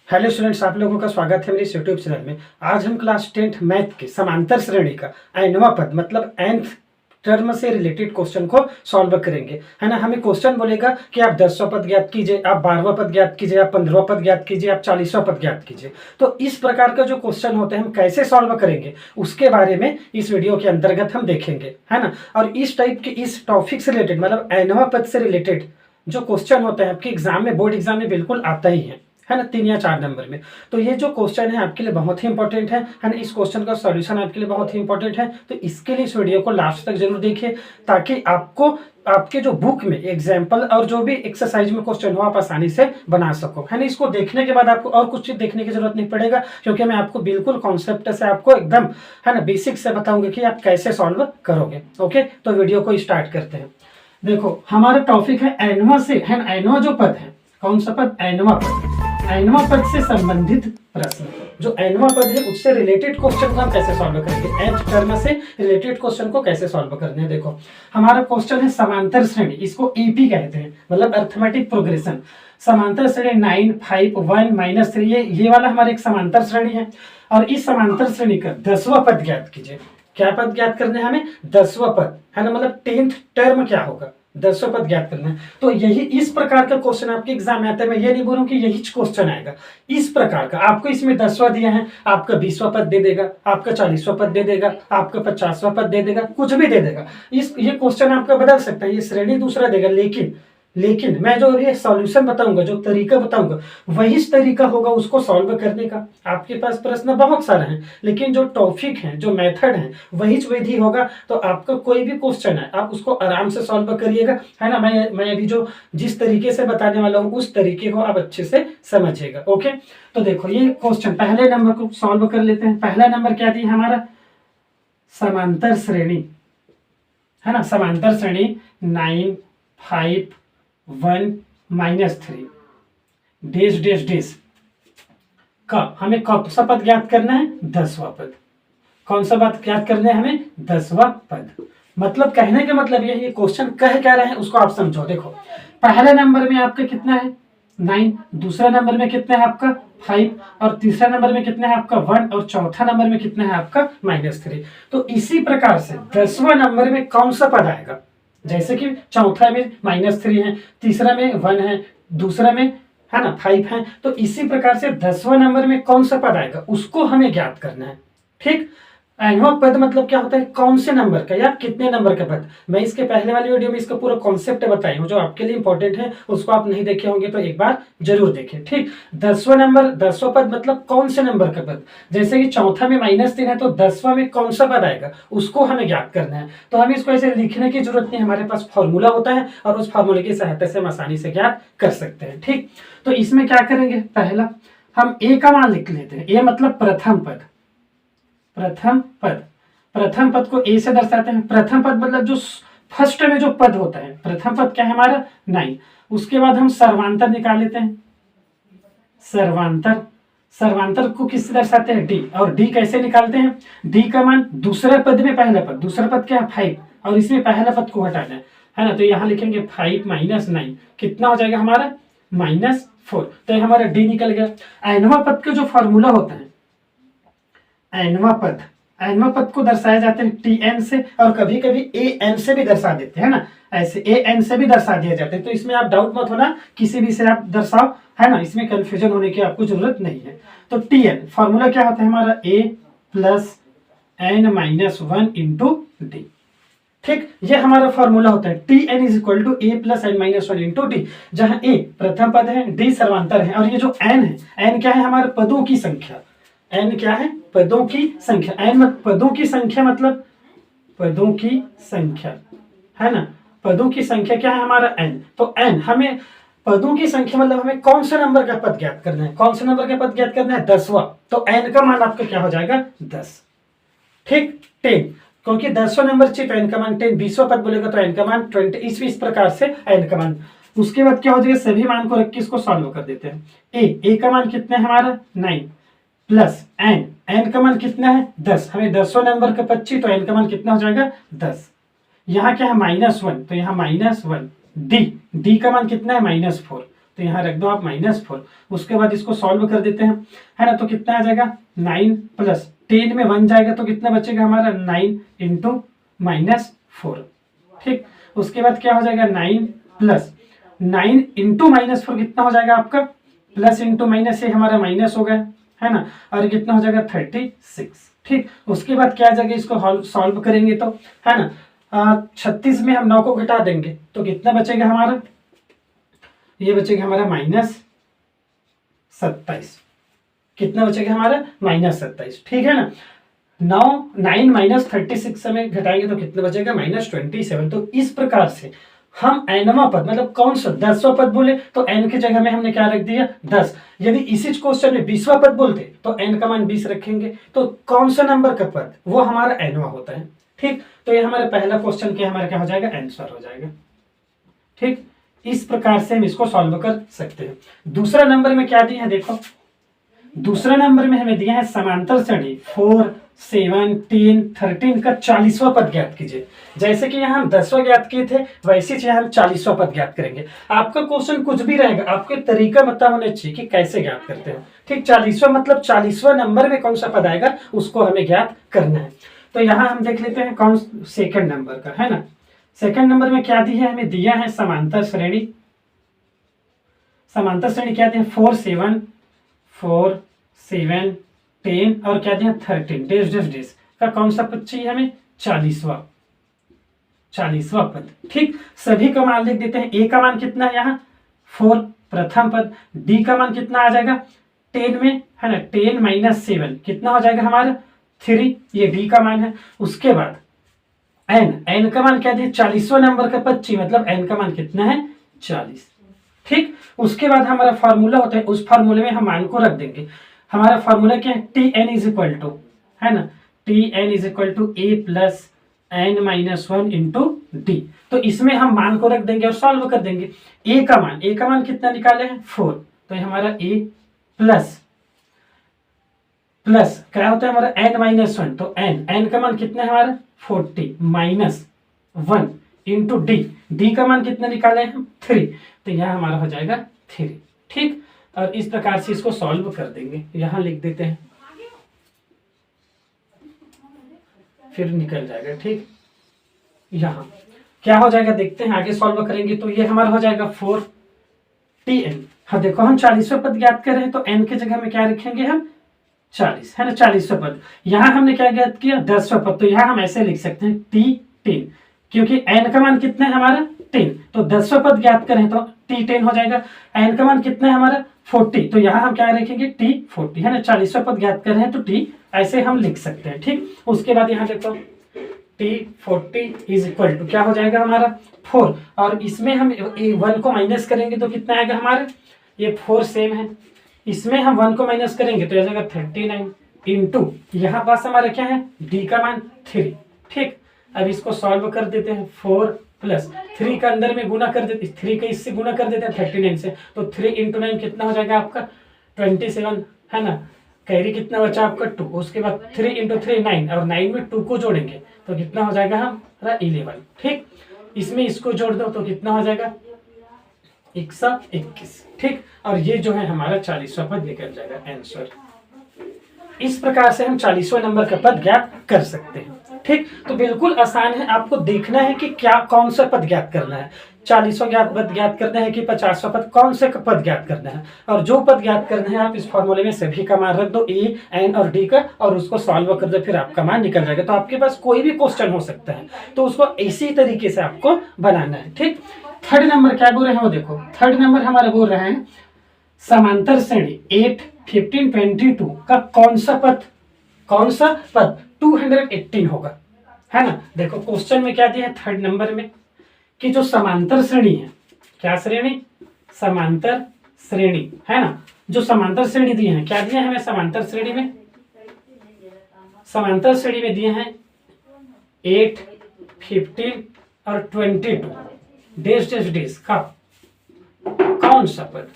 Hello students, आप लोगों का स्वागत है मेरे इस यूट्यूब चैनल में। आज हम क्लास 10th मैथ के समांतर श्रेणी का nवां पद मतलब nth टर्म से रिलेटेड क्वेश्चन को सॉल्व करेंगे, है ना। हमें क्वेश्चन बोलेगा कि आप 10वां पद ज्ञात कीजिए, आप 12वां पद ज्ञात कीजिए, आप 15वां पद ज्ञात कीजिए, आप 40वां पद ज्ञात कीजिए। तो इस प्रकार का जो क्वेश्चन होते हैं हम कैसे सॉल्व करेंगे उसके बारे में इस वीडियो के अंतर्गत हम देखेंगे, है ना। और इस टाइप के इस टॉपिक से रिलेटेड मतलब nवां पद से रिलेटेड जो क्वेश्चन होते हैं आपके एग्जाम में, बोर्ड एग्जाम में बिल्कुल आता ही है ना, 3 या 4 नंबर में। तो ये जो क्वेश्चन है आपके लिए बहुत ही इंपॉर्टेंट है ना। इस क्वेश्चन का सॉल्यूशन आपके लिए बहुत ही इंपॉर्टेंट है, तो इसके लिए इस वीडियो को लास्ट तक जरूर देखिए ताकि आपको आपके जो बुक में एग्जाम्पल और जो भी एक्सरसाइज में क्वेश्चन हो आप आसानी से बना सको, है ना। इसको देखने के बाद आपको और कुछ चीज देखने की जरूरत नहीं पड़ेगा, क्योंकि मैं आपको बिल्कुल कॉन्सेप्ट से आपको एकदम, है ना, बेसिक से बताऊंगा कि आप कैसे सॉल्व करोगे। ओके, तो वीडियो को स्टार्ट करते हैं। देखो, हमारा टॉपिक है एनवा से, है ना। एनवा जो पद है, कौन सा पद? एनवा पद। एनवा पद से संबंधित प्रश्न, जो एनवा पद है उससे रिलेटेड क्वेश्चन को हम कैसे सॉल्व करेंगे, nth टर्म से रिलेटेड क्वेश्चन को कैसे सॉल्व करने हैं। देखो, हमारा क्वेश्चन है समांतर श्रेणी, इसको एपी कहते हैं, मतलब अर्थमेटिक प्रोग्रेशन। समांतर श्रेणी 9, 5, 1, -3, ये वाला हमारा एक समांतर श्रेणी है। और इस समांतर श्रेणी का 10वां पद ज्ञात कीजिए। क्या पद ज्ञात करना है हमें? 10वां पद, है ना, मतलब 10th टर्म क्या होगा, 10वां पद ज्ञात करना है। तो यही इस प्रकार का क्वेश्चन आपके एग्जाम में आता है। मैं ये नहीं बोलूं कि यही क्वेश्चन आएगा, इस प्रकार का आपको इसमें 10वां दिया है, आपका 20वां पद दे देगा, आपका 40वां पद दे देगा, आपका 50वां पद दे देगा, कुछ भी दे देगा। ये क्वेश्चन आपका बदल सकता है, ये श्रेणी दूसरा देगा, लेकिन मैं जो ये सॉल्यूशन बताऊंगा, जो तरीका बताऊंगा, वही तरीका होगा उसको सॉल्व करने का। आपके पास प्रश्न बहुत सारे हैं, लेकिन जो टॉपिक है, जो मेथड है, वही विधि होगा। तो आपका कोई भी क्वेश्चन है आप उसको आराम से सॉल्व करिएगा, है ना। मैं अभी जो जिस तरीके से बताने वाला हूँ उस तरीके को आप अच्छे से समझिएगा। ओके, तो देखो ये क्वेश्चन पहले नंबर को सॉल्व कर लेते हैं। पहला नंबर क्या दिया हमारा? समांतर श्रेणी, है ना। समांतर श्रेणी 9, 5, 1, -3 डेश डेश डेश का हमें कौन सा पद ज्ञात करना है? 10वां पद। कौन सा पद ज्ञात करना है हमें? 10वां पद। मतलब कहने का मतलब ये क्वेश्चन कह क्या रहे हैं उसको आप समझो। देखो, पहले नंबर में आपका कितना है? 9, दूसरा नंबर में कितना है आपका? 5, और तीसरा नंबर में कितना है आपका? 1, और चौथा नंबर में कितना है आपका? -3। तो इसी प्रकार से 10वां नंबर में कौन सा पद आएगा? जैसे कि चौथा में -3 है, तीसरा में 1 है, दूसरा में, है ना, 5 है। तो इसी प्रकार से 10वां नंबर में कौन सा पद आएगा उसको हमें ज्ञात करना है। ठीक, एनवा पद मतलब क्या होता है? कौन से नंबर का या कितने नंबर का पद। मैं इसके पहले वाली वीडियो में इसका पूरा कॉन्सेप्ट बताई हूँ, जो आपके लिए इंपॉर्टेंट है। उसको आप नहीं देखे होंगे तो एक बार जरूर देखें। ठीक, 10वां नंबर, 10वां पद मतलब कौन से नंबर का पद। जैसे कि चौथा में -3 है, तो 10वां में कौन सा पद आएगा उसको हमें ज्ञात करना है। तो हमें इसको ऐसे लिखने की जरूरत नहीं, हमारे पास फॉर्मूला होता है और उस फॉर्मूले की सहायता से हम आसानी से ज्ञात कर सकते हैं। ठीक, तो इसमें क्या करेंगे? पहला हम ए का मान लिख लेते हैं। ए मतलब प्रथम पद। प्रथम पद, प्रथम पद को ए से दर्शाते हैं। प्रथम पद मतलब जो फर्स्ट में जो पद होता है, प्रथम पद क्या है हमारा? 9। उसके बाद हम सर्वांतर निकाल लेते हैं। सर्वांतर, सर्वांतर को किससे दर्शाते हैं? डी। और डी कैसे निकालते हैं? डी का मान दूसरा पद में पहला पद, दूसरा पद क्या है? 5, और इसमें पहला पद को हटाना है ना। तो यहाँ लिखेंगे 5 - 9, कितना हो जाएगा हमारा? -4। तो ये हमारा डी निकल गया। एनवा पद का जो फॉर्मूला होता है, एनवा पद, एनवा पद को दर्शाया जाते हैं टीएन से, और कभी कभी ए एन से भी दर्शा देते हैं ना, ऐसे ए एन से भी दर्शा दिया जाते हैं। तो इसमें आप डाउट मत होना, किसी भी से आप दर्शाओ, है ना, इसमें कंफ्यूजन होने की आपको जरूरत नहीं है। तो टीएन फॉर्मूला क्या होता है हमारा? A plus N -1 into D. ठीक, ये हमारा फॉर्मूला होता है। T N is equal to A plus N -1 into D, जहां ए प्रथम पद है, डी सर्वांतर है, और ये जो एन है, एन क्या है? हमारे पदों की संख्या। एन क्या है? पदों की संख्या। एन पदों की संख्या मतलब पदों की संख्या, है ना। पदों की संख्या क्या है हमारा? एन। तो एन, हमें पदों की संख्या मतलब हमें कौन से नंबर का पद ज्ञात करना है? कौन से नंबर का पद ज्ञात करना है? 10वां। तो एन का मान आपका क्या हो जाएगा? 10। ठीक, 10, क्योंकि 10वां नंबर चाहिए तो एन का मान 10। 20वां पद बोलेगा तो एन का मान 20। इस प्रकार से एन का मान। उसके बाद क्या हो जाएगा? सभी मान को रख के इसको सॉल्व कर देते हैं। ए का मान कितना है हमारा? 9 प्लस एन, एन का मान कितना है? 10। हमें 10वां नंबर का 25, तो एन का मान कितना हो जाएगा? 10। यहाँ क्या है? -1, तो यहाँ -1। डी का मान कितना है? -4, तो यहाँ रख दो आप -4। उसके बाद इसको सॉल्व कर देते हैं, है ना। तो कितना आ जाएगा 9 प्लस 10 में 1 जाएगा तो कितना बचेगा हमारा 9 इंटू -4। ठीक, उसके बाद क्या हो जाएगा 9 प्लस 9 इंटू -4 कितना हो जाएगा आपका, प्लस इंटू माइनस से हमारा माइनस हो गया, है ना। और कितना हो जाएगा 36। ठीक, उसके बाद क्या आ जाएगा, इसको सॉल्व करेंगे तो, है ना। 36 में हम 9 को घटा देंगे तो कितना बचेगा हमारा, ये बचेगा हमारा -27। कितना बचेगा हमारा -27। ठीक है ना। 9 -36 से में घटाएंगे तो कितना बचेगा -27। तो इस प्रकार से हम nवां पद मतलब कौन सा 10वां पद बोले तो n की जगह में हमने क्या रख दिया 10। यदि इसी क्वेश्चन में 20वां पद बोलते तो n का मान 20 रखेंगे, तो कौन सा नंबर का पद वो हमारा nवां होता है। ठीक, तो ये हमारे पहला क्वेश्चन के हमारा क्या हो जाएगा, आंसर हो जाएगा। ठीक, इस प्रकार से हम इसको सॉल्व कर सकते हैं। दूसरा नंबर में क्या दिया है देखो, दूसरा नंबर में हमें दिया है समांतर श्रेणी 4 7 10 13 का 40वां पद ज्ञात कीजिए। जैसे कि यहाँ हम 10वां ज्ञात किए थे वैसे ही हम 40वां पद ज्ञात करेंगे। आपका क्वेश्चन कुछ भी रहेगा, आपके तरीका पता होना चाहिए कि कैसे ज्ञात करते हैं। ठीक, 40वां मतलब 40वां नंबर में कौन सा पद आएगा उसको हमें ज्ञात करना है। तो यहाँ हम देख लेते हैं कौन सेकंड नंबर का, है ना। सेकंड नंबर में क्या दिया है, हमें दिया है समांतर श्रेणी। समांतर श्रेणी क्या दिया, 4 7 10 और क्या दिया 13 डेश डेश डेश का कौन सा पद चाहिए हमें, 40वां पद। ठीक, सभी का मान लिख देते हैं। ए का मान कितना है यहाँ 4 प्रथम पद, डी का मान कितना आ जाएगा 10 में, है ना। 10 - 7 कितना हो जाएगा हमारा 3, ये डी का मान है। उसके बाद एन का मान क्या दिया 40वां नंबर का पद चाहिए, मतलब एन का मान कितना है 40। ठीक, उसके बाद हमारा फॉर्मूला होता है, उस फॉर्मूले में हम मान को रख देंगे। हमारा फॉर्मूला क्या है, T N is equal to, है ना, T N is equal to A plus n - 1 into D. तो इसमें हम मान को रख देंगे और सॉल्व कर देंगे। ए का मान कितना निकाले हैं 4, तो ये हमारा ए प्लस क्या होता है हमारा n - 1, तो n का मान कितना है हमारा 40 - 1 इंटू डी का मान कितना निकाले हैं 3, तो यह हमारा हो जाएगा 3। ठीक, और इस प्रकार से इसको सॉल्व कर देंगे। यहां लिख देते हैं, फिर निकल जाएगा। ठीक, यहां क्या हो जाएगा देखते हैं, आगे सॉल्व करेंगे तो ये हमारा हो जाएगा 4 Tn। हाँ देखो, हम 40वां पद ज्ञात कर रहे हैं तो n की जगह में क्या रखेंगे हम 40, है ना। 40वां पद, यहाँ हमने क्या ज्ञात किया 10वां पद, तो यहाँ हम ऐसे लिख सकते हैं T10, क्योंकि n का मान कितना है हमारा 10, तो 10वां पद ज्ञात करें तो T10 हो जाएगा। n का मान कितना है हमारा 40, तो यहाँ हम क्या रखेंगे T40, है ना। 40वां पद ज्ञात कर रहे हैं तो T ऐसे हम लिख सकते हैं। ठीक, उसके बाद यहाँ देखो T40 इज इक्वल टू क्या हो जाएगा हमारा 4, और इसमें हम 1 को माइनस करेंगे तो कितना आएगा हमारा, ये 4 सेम है, इसमें हम 1 को माइनस करेंगे तो आ जाएगा 39 इंटू यहाँ पास हमारा क्या है डी का मान 3। ठीक, अब इसको सॉल्व कर देते हैं। 4 प्लस 3 का अंदर में गुना कर देते, 3 का इससे गुना कर देते हैं 39 से, तो 3 इंटू 9 कितना हो जाएगा आपका 27, है ना। कैरी कितना बचा आपका 2, उसके बाद 3 इंटू 3 9, और 9 में 2 को जोड़ेंगे तो कितना हो जाएगा हमारा 11। ठीक, इसमें इसको जोड़ दो तो कितना हो जाएगा 121। ठीक, और ये जो है हमारा 40वां पद निकल जाएगा आंसर। इस प्रकार से हम 40वां नंबर का पद ज्ञात कर सकते हैं। ठीक, तो बिल्कुल आसान है, आपको देखना है कि क्या कौन सा पद ज्ञात करना है, 40वां पद ज्ञात करना है कि 50वां पद, कौन से पद ज्ञात करना है। और जो पद ज्ञात करना है आप इस फॉर्मूले में सभी का मान रख दो, ए एन और डी का, और उसको सॉल्व कर दो, फिर आपका मान निकल जाएगा। तो आपके पास कोई भी क्वेश्चन हो सकता है, तो उसको इसी तरीके से आपको बनाना है। ठीक, थर्ड नंबर क्या बोल रहे हैं वो देखो, थर्ड नंबर हमारे बोल रहे हैं समांतर श्रेणी 8 15 22 का कौन सा पद 218 होगा, है ना। देखो क्वेश्चन में क्या दिया है थर्ड नंबर में कि जो समांतर श्रेणी है, क्या श्रेणी, समांतर श्रेणी, है ना। जो समांतर श्रेणी दिए हैं, क्या दिया है हमें समांतर श्रेणी में, समांतर श्रेणी में दिए हैं 8 15 और 22 डेश डेश डेश का कौन सा पद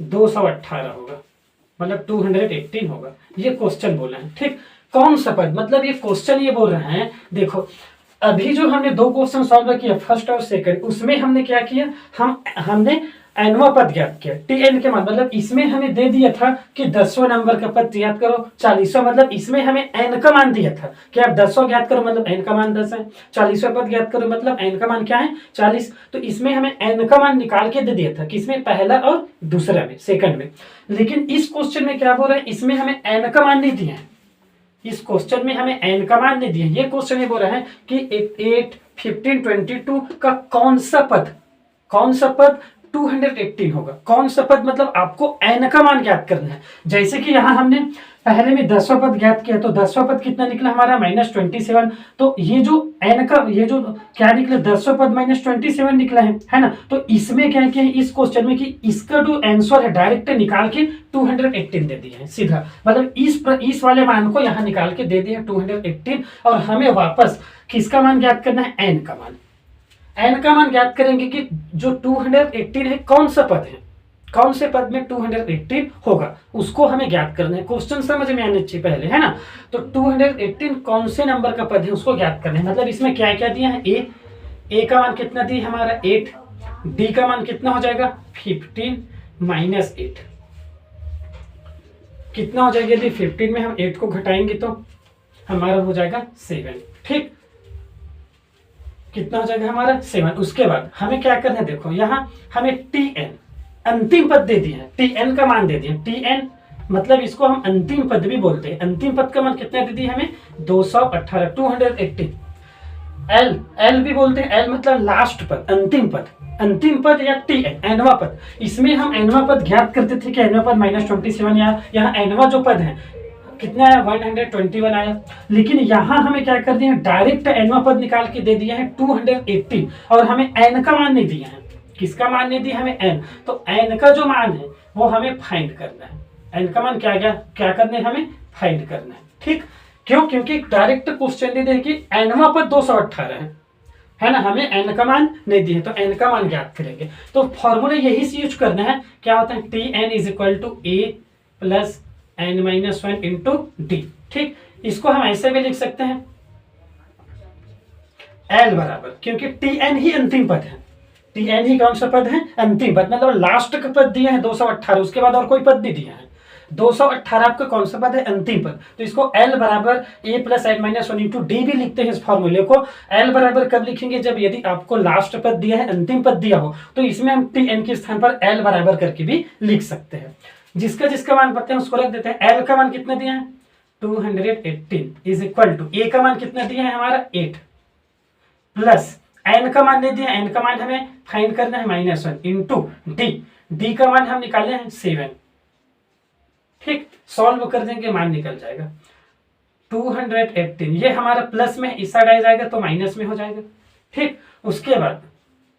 218 होगा, मतलब 218 होगा। ये क्वेश्चन बोला है। ठीक, कौन सा पद, मतलब ये क्वेश्चन ये बोल रहे हैं, देखो अभी जो हमने दो क्वेश्चन सॉल्व किया फर्स्ट और सेकंड, उसमें हमने क्या किया, हमने एनवा पद ज्ञात किया, टी एन के मान, मतलब इसमें हमें दे दिया था कि 10वां नंबर का पद ज्ञात करो, 40वां, मतलब इसमें हमें एन का मान दिया था कि आप 10वां ज्ञात करो मतलब एन का मान 10 है, 40वां पद ज्ञात करो मतलब एन का मान क्या है 40। तो इसमें हमें एन का मान निकाल के दे दिया था, किसमें, पहला और दूसरा में, सेकंड में। लेकिन इस क्वेश्चन में क्या बोल रहा है, इसमें हमें एन का मान नहीं दिया है, इस क्वेश्चन में हमें एन का मान नहीं दिया। ये क्वेश्चन ये बोल रहा है कि 8, 15, 22 का कौन सा पद 218 होगा, कौन सा पद, मतलब आपको एन का मान ज्ञात करना है। जैसे कि यहाँ हमने पहले में 10वां पद ज्ञात किया, तो 10वां पद कितना निकला हमारा -27। तो ये जो एन का, ये जो क्या निकला, 10वां पद -27 निकला है ना। तो इसमें क्या किया है इस क्वेश्चन में कि इसका जो आंसर है डायरेक्ट निकाल के 218 दे दिया है सीधा, मतलब इस वाले मान को यहाँ निकाल के दे दिया 218, और हमें वापस किसका मान ज्ञात करना है, एन का मान। एन का मान ज्ञात करेंगे कि जो 218 है कौन सा पद है, कौन से पद में 218 होगा, उसको हमें ज्ञात करना है। क्वेश्चन समझ में आने चाहिए पहले, है ना। तो 218 कौन से नंबर का पद है उसको ज्ञात करना है। मतलब इसमें क्या क्या दिया है, ए का मान कितना दिया हमारा 8, डी का मान कितना हो जाएगा 15 - 8, कितना हो जाएगा, यदि 15 में हम 8 को घटाएंगे तो हमारा हो जाएगा 7। ठीक, कितना हो जाएगा हमारा 7। उसके बाद हमें क्या करना है, देखो यहाँ हमें टी एन अंतिम पद दे दिया है, टी एन का मान दे दिया, टी एन मतलब इसको हम अंतिम पद भी बोलते हैं। अंतिम पद का मान कितना दे दिया हमें 218, 218। एल भी बोलते हैं, एल मतलब लास्ट पद, अंतिम पद या टी एन एनवा पद। इसमें हम एनवा पद ज्ञात करते थे कि एनवा पद -27, या यहाँ एनवा जो पद है कितना आया 121 आया। लेकिन यहाँ हमें क्या कर दिया, डायरेक्ट एनवा पद निकाल के दे दिया है 218, और हमें एन का मान नहीं दिया है। किसका मान नहीं दिया हमें, एन। तो एन का जो मान है वो हमें फाइंड करना है। एन का मान क्या करना है, हमें फाइंड करना है। ठीक, क्यों, क्योंकि डायरेक्ट क्वेश्चन दे दे कि एनवा पद 218 है ना, हमें एन का मान नहीं दिया, तो एन का मान ज्ञात करेंगे। तो फॉर्मूला यही से यूज करना है, क्या होता है, T N is equal to A plus n-1 into D. ठीक, इसको हम ऐसे भी लिख सकते हैं L बराबर, क्योंकि टी एन ही अंतिम पद है, टी एन ही कौन सा पद है, अंतिम पद, मतलब लास्ट का पद दिया है 218, उसके बाद और कोई पद नहीं दिया है। 218 आपका कौन सा पद है, अंतिम पद। तो इसको L बराबर a plus n-1 into D भी लिखते हैं इस फॉर्मूले को। L बराबर कब लिखेंगे, जब यदि आपको लास्ट पद दिया है, अंतिम पद दिया हो, तो इसमें हम टी एन के स्थान पर L बराबर करके भी लिख सकते हैं। जिसका मान पता है उसको रख देते हैं। एल का मान कितना दिया है 218 इज इक्वल टू, ए का मान कितना दिया है हमारा 8, प्लस एन का मान नहीं दिया, एन का मान हमें फाइंड करना है -1 इंटू डी का मान हम निकाले हैं 7। ठीक, सॉल्व कर देंगे मान निकल जाएगा 218, ये हमारा प्लस में इस साइड आ जाएगा तो माइनस में हो जाएगा। ठीक, उसके बाद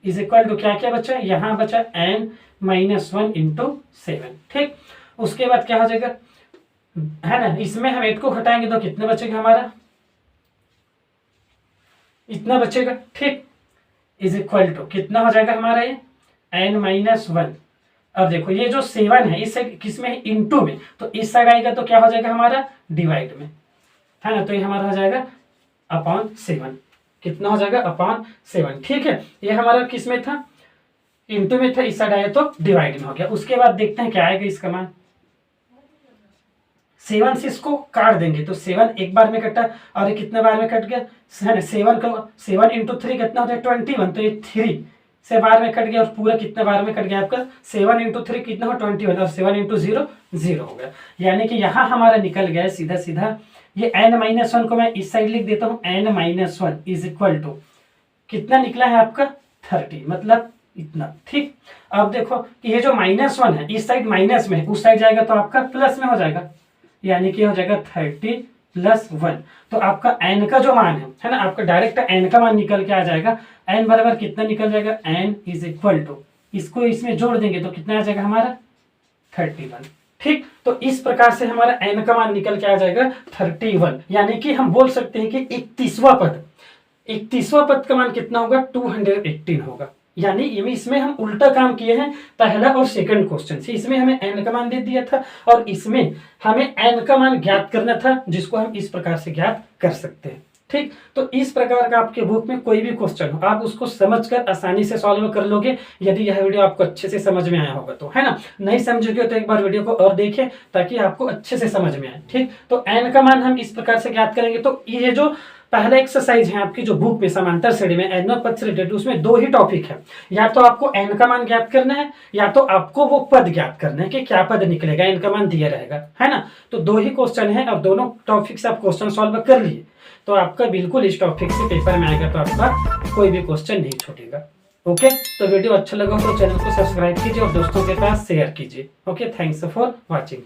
इज इक्वल टू क्या बचा, यहाँ बचा n-1 इंटू 7। ठीक, उसके बाद क्या हो जाएगा, है ना, इसमें हम 8 को घटाएंगे तो कितना बचेगा हमारा, इतना बचेगा। ठीक, इज इक्वल टू कितना हो जाएगा हमारा ये n-1। अब देखो ये जो 7 है इस साइड किसमें है, इंटू में, तो इस साइड आएगा तो क्या हो जाएगा हमारा डिवाइड में, है ना। तो ये हमारा हो जाएगा अपॉन 7, कितना हो जाएगा अपॉन 7। ठीक है, ये हमारा किस में था, इंटू में था, इस साइड आया तो डिवाइड में हो गया। उसके बाद देखते हैं क्या आएगा इसका मान, 7 से इसको काट देंगे तो 7 एक बार में कटा, और ये कितने बार में कट गया, 7 इंटू 3 कितना होता है 21, तो ये 3 से बार में कट गया, और पूरा कितने बार में कट गया आपका 7 इंटू 3 कितना हो 21, और 7 इंटू 0 0 हो गया। यानी कि यहाँ हमारा निकल गया सीधा ये n-1 को मैं इस साइड लिख देता हूँ, n-1 इज इक्वल टू कितना निकला है आपका 30, मतलब इतना। ठीक, अब देखो कि ये जो -1 है इस साइड माइनस में, उस साइड जाएगा तो आपका प्लस में हो जाएगा, यानी कि हो जाएगा 30 + 1। तो आपका n का जो मान है ना, आपका डायरेक्ट n का मान निकल के आ जाएगा, n बराबर कितना निकल जाएगा, n इज इक्वल टू, इसको इसमें जोड़ देंगे तो कितना आ जाएगा हमारा 31। ठीक, तो इस प्रकार से हमारा n का मान निकल के आ जाएगा 31, यानी कि हम बोल सकते हैं कि 31वां पद का मान कितना होगा 218 होगा। यानी इसमें हम उल्टा काम किए हैं पहला और सेकंड क्वेश्चन से। इसमें हमें n का मान दे दिया था और इसमें हमें n का मान ज्ञात करना था, जिसको हम इस प्रकार से ज्ञात कर सकते हैं। ठीक, तो इस प्रकार का आपके बुक में कोई भी क्वेश्चन हो, आप उसको समझकर आसानी से सॉल्व कर लोगे, यदि यह वीडियो आपको अच्छे से समझ में आया होगा तो, है ना। नहीं समझोगे तो एक बार वीडियो को और देखें ताकि आपको अच्छे से समझ में आए। ठीक, तो एन का मान हम इस प्रकार से ज्ञात करेंगे। तो ये जो पहला एक्सरसाइज है आपकी जो बुक में समांतर श्रेणी में एन पद से रिलेटेड, उसमें दो ही टॉपिक है, या तो आपको एन का मान ज्ञात करना है या तो आपको वो पद ज्ञात करना है कि क्या पद निकलेगा, एन का मान दिया रहेगा, है ना। तो दो ही क्वेश्चन है और दोनों टॉपिक से आप क्वेश्चन सॉल्व कर लिए तो आपका बिल्कुल इस टॉपिक से पेपर में आएगा, तो आपका कोई भी क्वेश्चन नहीं छूटेगा। ओके, तो वीडियो अच्छा लगा तो चैनल को सब्सक्राइब कीजिए और दोस्तों के पास शेयर कीजिए। Okay, thanks for watching.